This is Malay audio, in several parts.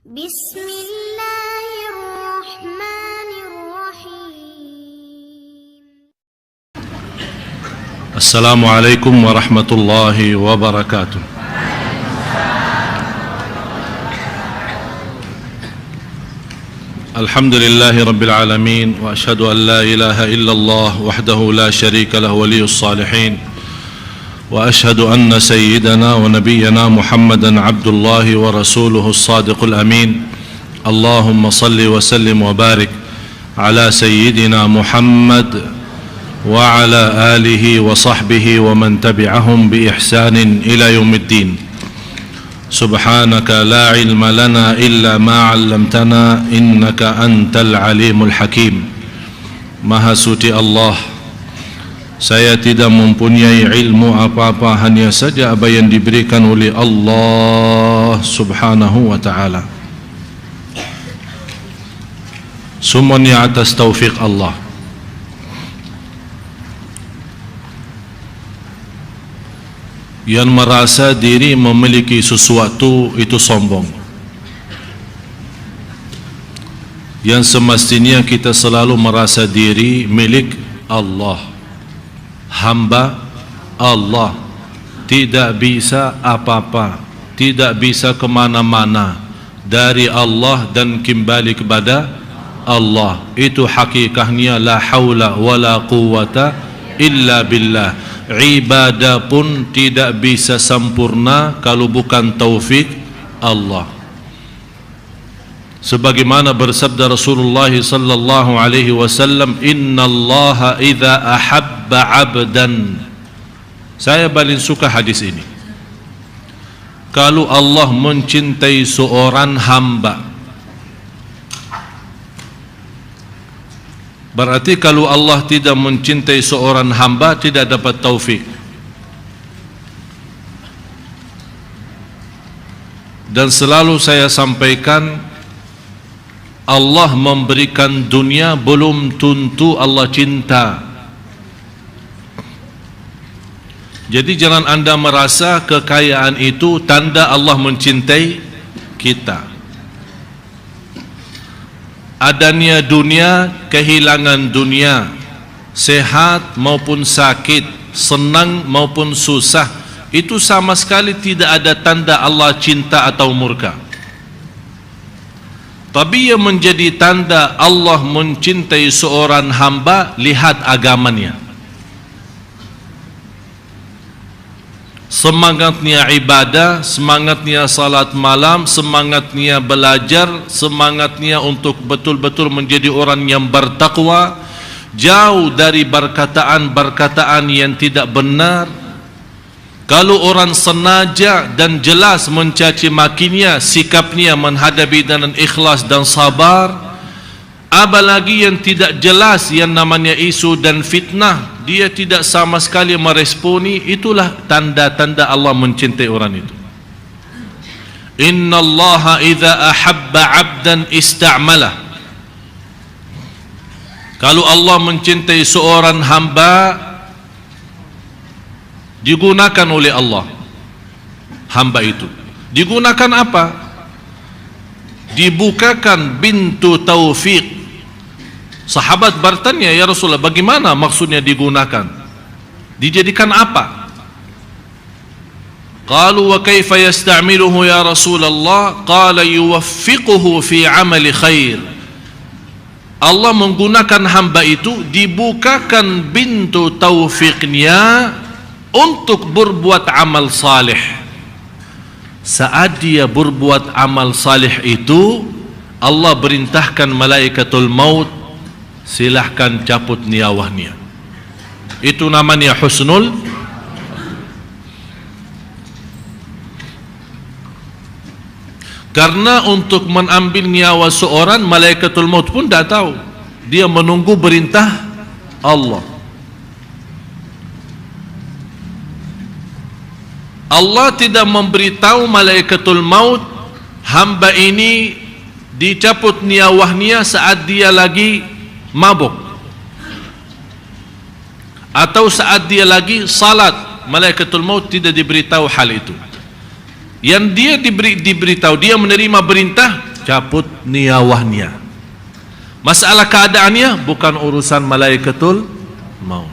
بسم الله الرحمن الرحيم. السلام عليكم ورحمة الله وبركاته. الحمد لله رب العالمين، وأشهد أن لا إله إلا الله وحده لا شريك له ولي الصالحين، وأشهد أن سيدنا ونبينا محمدا عبد الله ورسوله الصادق الأمين. اللهم صل وسلم وبارك على سيدنا محمد وعلى آله وصحبه ومن تبعهم بإحسان إلى يوم الدين. سبحانك لا علم لنا إلا ما علمتنا إنك أنت العليم الحكيم. Maha suci Allah, saya tidak mempunyai ilmu apa-apa, hanya saja apa yang diberikan oleh Allah Subhanahu wa ta'ala. Semuanya atas taufik Allah. Yang merasa diri memiliki sesuatu itu sombong. Yang semestinya kita selalu merasa diri milik Allah, hamba Allah, tidak bisa apa-apa, tidak bisa kemana-mana dari Allah dan kembali kepada Allah. Itu hakikatnya la haula wala quwata illa billah. Ibadah pun tidak bisa sempurna kalau bukan taufik Allah. Sebagaimana bersabda Rasulullah sallallahu alaihi wasallam, innallaha idza ahabba 'abdan. Saya paling suka hadis ini. Kalau Allah mencintai seorang hamba, berarti kalau Allah tidak mencintai seorang hamba, tidak dapat taufik. Dan selalu saya sampaikan, Allah memberikan dunia belum tentu Allah cinta. Jadi jangan anda merasa kekayaan itu tanda Allah mencintai kita. Adanya dunia, kehilangan dunia, sehat maupun sakit, senang maupun susah, itu sama sekali tidak ada tanda Allah cinta atau murka. Tapi yang menjadi tanda Allah mencintai seorang hamba, lihat agamanya. Semangatnya ibadah, semangatnya salat malam, semangatnya belajar, semangatnya untuk betul-betul menjadi orang yang bertakwa, jauh dari perkataan-perkataan yang tidak benar. Kalau orang sengaja dan jelas mencaci makinya, sikapnya menghadapi dengan ikhlas dan sabar. Apalagi yang tidak jelas yang namanya isu dan fitnah, dia tidak sama sekali meresponi. Itulah tanda-tanda Allah mencintai orang itu. Innallaha idza ahabba 'abdan ista'malah. Kalau Allah mencintai seorang hamba, digunakan oleh Allah hamba itu. Digunakan apa? Dibukakan pintu taufik. Sahabat bertanya, ya Rasulullah, bagaimana maksudnya digunakan? Dijadikan apa? Qalu wa kaifa yasta'miluhu ya Rasulullah? Qala yuwaffiquhu fi 'amali khair. Allah menggunakan hamba itu, dibukakan pintu taufiknya untuk berbuat amal saleh. Saat dia berbuat amal saleh itu, Allah perintahkan malaikatul maut, silahkan cabut nyawanya. Itu namanya husnul. Karena untuk mengambil nyawa seorang, malaikatul maut pun tidak tahu. Dia menunggu perintah Allah. Allah tidak memberitahu malaikatul maut, hamba ini dicabut nyawanya saat dia lagi mabuk, atau saat dia lagi salat. Malaikatul maut tidak diberitahu hal itu. Yang dia diberitahu, dia menerima perintah cabut niyawahnya. Masalah keadaannya bukan urusan malaikatul maut.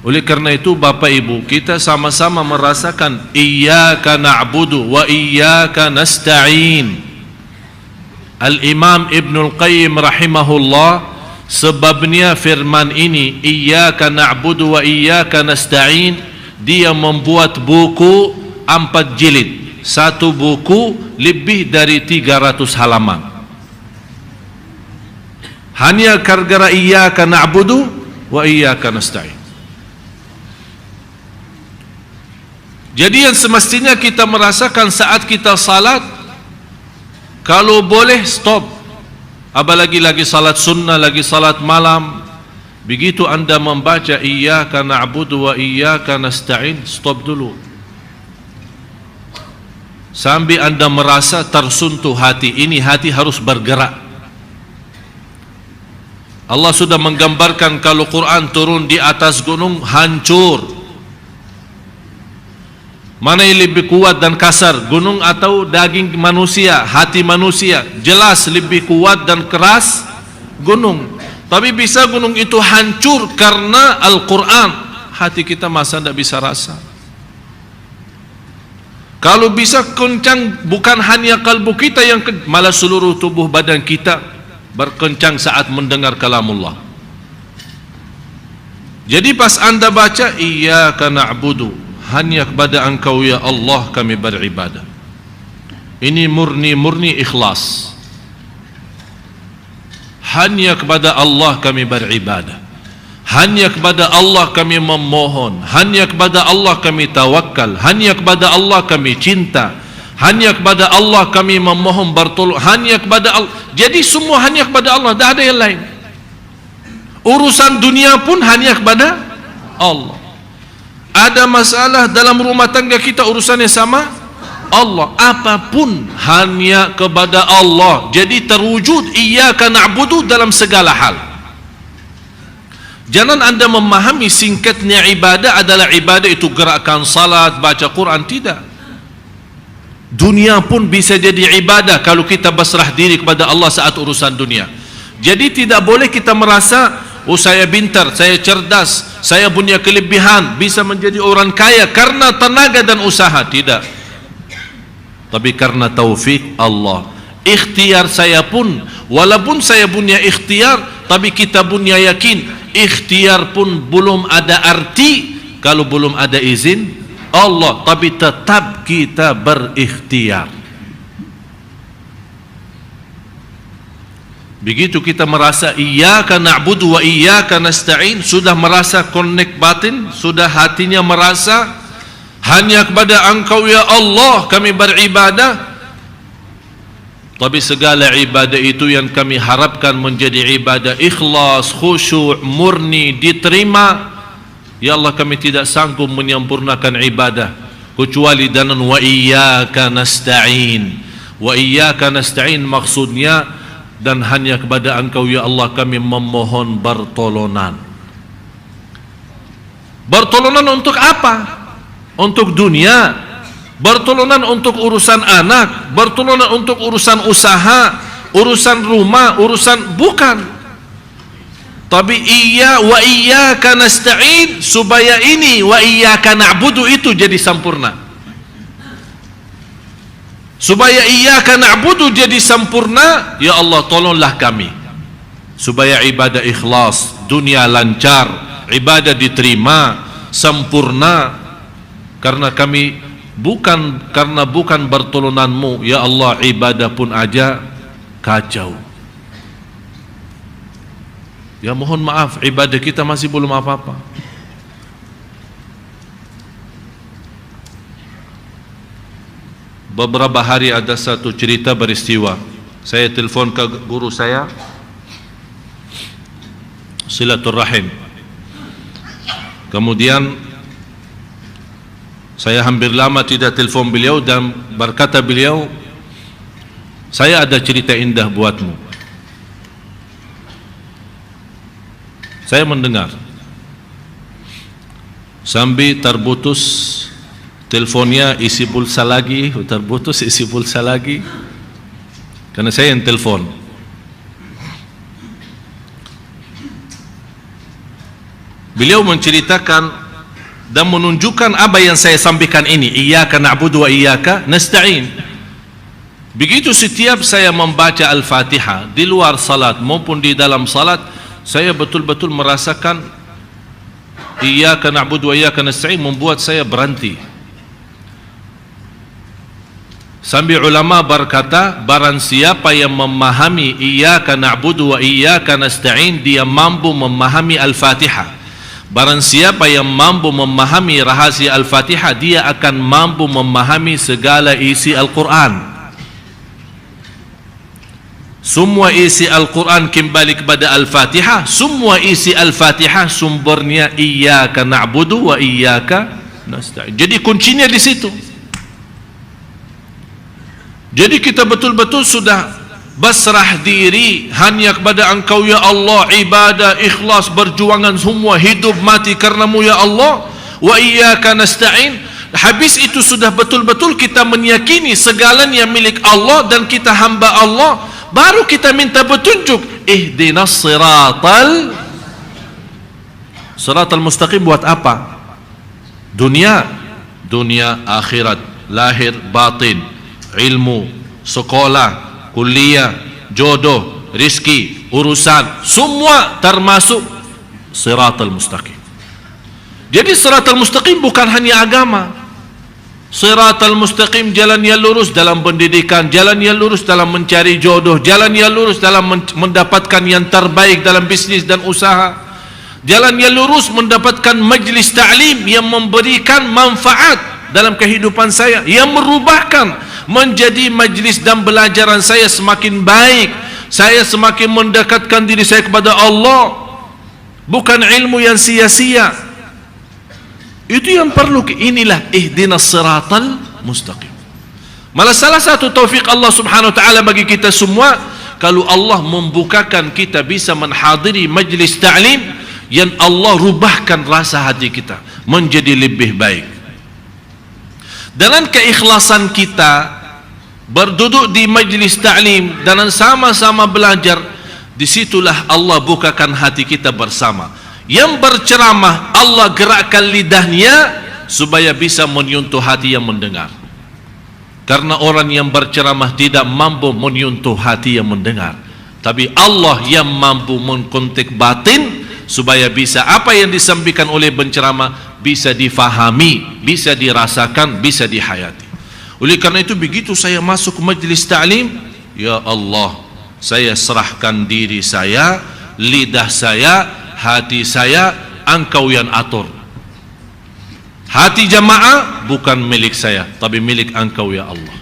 Oleh kerana itu Bapak Ibu, kita sama-sama merasakan iyyaka na'budu wa iyyaka nasta'in. Al-Imam Ibnul Qayyim rahimahullah, sebabnya firman ini iyyaka na'budu wa iyyaka nasta'in, dia membuat buku 4 jilid. Satu buku lebih dari 300 halaman. Hanya gara-gara iyyaka na'budu wa iyyaka nasta'in. Jadi yang semestinya kita merasakan saat kita salat, kalau boleh stop. Apalagi lagi salat sunnah, lagi salat malam, begitu anda membaca iyyaka na'budu wa iyyaka nasta'in, stop dulu. Sambil anda merasa tersentuh hati, ini hati harus bergerak. Allah sudah menggambarkan kalau Quran turun di atas gunung, hancur. Mana yang lebih kuat dan kasar, gunung atau daging manusia, hati manusia? Jelas lebih kuat dan keras gunung. Tapi bisa gunung itu hancur karena Al-Quran. Hati kita masa tidak bisa rasa. Kalau bisa kencang, bukan hanya kalbu kita yang malah seluruh tubuh badan kita berkencang saat mendengar kalamullah. Jadi pas anda baca iyyaka na'budu, hanya kepada Engkau ya Allah kami beribadah, ini murni ikhlas. Hanya kepada Allah kami beribadah, hanya kepada Allah kami memohon, hanya kepada Allah kami tawakal, hanya kepada Allah kami cinta, hanya kepada Allah kami memohon bertolong, hanya kepada Allah. Jadi semua hanya kepada Allah, tidak ada yang lain. Urusan dunia pun hanya kepada Allah. Ada masalah dalam rumah tangga kita, urusannya sama Allah. Apapun hanya kepada Allah. Jadi terwujud iyyaka na'budu dalam segala hal. Jangan anda memahami singkatnya ibadah adalah ibadah itu gerakan salat, baca Quran. Tidak. Dunia pun bisa jadi ibadah kalau kita berserah diri kepada Allah saat urusan dunia. Jadi tidak boleh kita merasa, oh saya pintar, saya cerdas, saya punya kelebihan, bisa menjadi orang kaya karena tenaga dan usaha. Tidak. Tapi karena taufik Allah. Ikhtiar saya pun, walaupun saya punya ikhtiar, tapi kita punya yakin, ikhtiar pun belum ada arti kalau belum ada izin Allah. Tapi tetap kita berikhtiar. Begitu kita merasa iyyaka na'budu wa iyyaka nasta'in, sudah merasa connect batin, sudah hatinya merasa hanya kepada Engkau ya Allah kami beribadah. Tapi segala ibadah itu yang kami harapkan menjadi ibadah ikhlas, khusyuk, murni, diterima. Ya Allah, kami tidak sanggup menyempurnakan ibadah kecuali dengan wa iyyaka nasta'in. Wa iyyaka nasta'in maksudnya, dan hanya kepada Engkau ya Allah kami memohon pertolongan. Pertolongan untuk apa? Untuk dunia, pertolongan untuk urusan anak, pertolongan untuk urusan usaha, urusan rumah, urusan bukan. Tapi wa iyyaka nasta'in, supaya ini wa iyyaka na'budu itu jadi sempurna. Supaya iyyaka na'budu jadi sempurna, ya Allah tolonglah kami supaya ibadah ikhlas, dunia lancar, ibadah diterima sempurna. Karena kami bukan pertolonganmu ya Allah, ibadah pun aja kacau. Ya mohon maaf, ibadah kita masih belum apa-apa. Beberapa hari ada satu cerita beristiwa. Saya telefon ke guru saya, silaturahim. Kemudian saya hampir lama tidak telefon beliau, dan berkata beliau, saya ada cerita indah buatmu. Saya mendengar. Sambil terputus teleponnya, isi pulsa lagi, terputus isi pulsa lagi. karena saya yang telefon. Beliau menceritakan dan menunjukkan apa yang saya sampaikan ini, iyyaka na'budu wa iyyaka nasta'in. Begitu setiap saya membaca Al-Fatihah di luar salat maupun di dalam salat, saya betul-betul merasakan iyyaka na'budu wa iyyaka nasta'in membuat saya berhenti. Sambil ulama berkata, barang siapa yang memahami iyyaka na'budu wa iyyaka nasta'in, dia mampu memahami Al-Fatihah. Barang siapa yang mampu memahami rahasia Al-Fatihah, dia akan mampu memahami segala isi Al-Quran. Semua isi Al-Quran kembali kepada Al-Fatihah. Semua isi Al-Fatihah sumbernya iyyaka na'budu wa iyyaka nasta'in. Jadi kuncinya di situ. Jadi kita betul-betul sudah basrah diri hanya kepada Engkau ya Allah, ibadah, ikhlas, berjuangan semua, hidup mati karenamu ya Allah, wa iyyaka nasta'in. Habis itu sudah betul-betul kita meyakini segalanya milik Allah dan kita hamba Allah, baru kita minta petunjuk. Ihdinas siratal mustaqim. Buat apa? Dunia akhirat, lahir batin, ilmu, sekolah, kuliah, jodoh, rizki, urusan, semua termasuk siratal mustaqim. Jadi siratal mustaqim bukan hanya agama. Siratal mustaqim jalan yang lurus dalam pendidikan, jalan yang lurus dalam mencari jodoh, jalan yang lurus dalam mendapatkan yang terbaik dalam bisnis dan usaha, jalan yang lurus mendapatkan majlis ta'lim yang memberikan manfaat dalam kehidupan saya, yang merubahkan menjadi majlis dan belajaran saya semakin baik, saya semakin mendekatkan diri saya kepada Allah, bukan ilmu yang sia-sia. Itu yang perlu. Inilah ihdinas siratal mustaqim. Malah salah satu taufik Allah subhanahu wa ta'ala bagi kita semua, kalau Allah membukakan kita bisa menghadiri majlis ta'lim yang Allah rubahkan rasa hati kita menjadi lebih baik. Dengan keikhlasan kita berduduk di majlis ta'lim dan sama-sama belajar, disitulah Allah bukakan hati kita bersama. Yang berceramah Allah gerakkan lidahnya supaya bisa menyentuh hati yang mendengar. Karena orang yang berceramah tidak mampu menyentuh hati yang mendengar, tapi Allah yang mampu mengkontak batin supaya bisa apa yang disampaikan oleh penceramah bisa difahami, bisa dirasakan, bisa dihayati. Oleh karena itu begitu saya masuk majlis ta'lim, ya Allah, saya serahkan diri saya, lidah saya, hati saya, Engkau yang atur. Hati jamaah bukan milik saya, tapi milik Engkau ya Allah.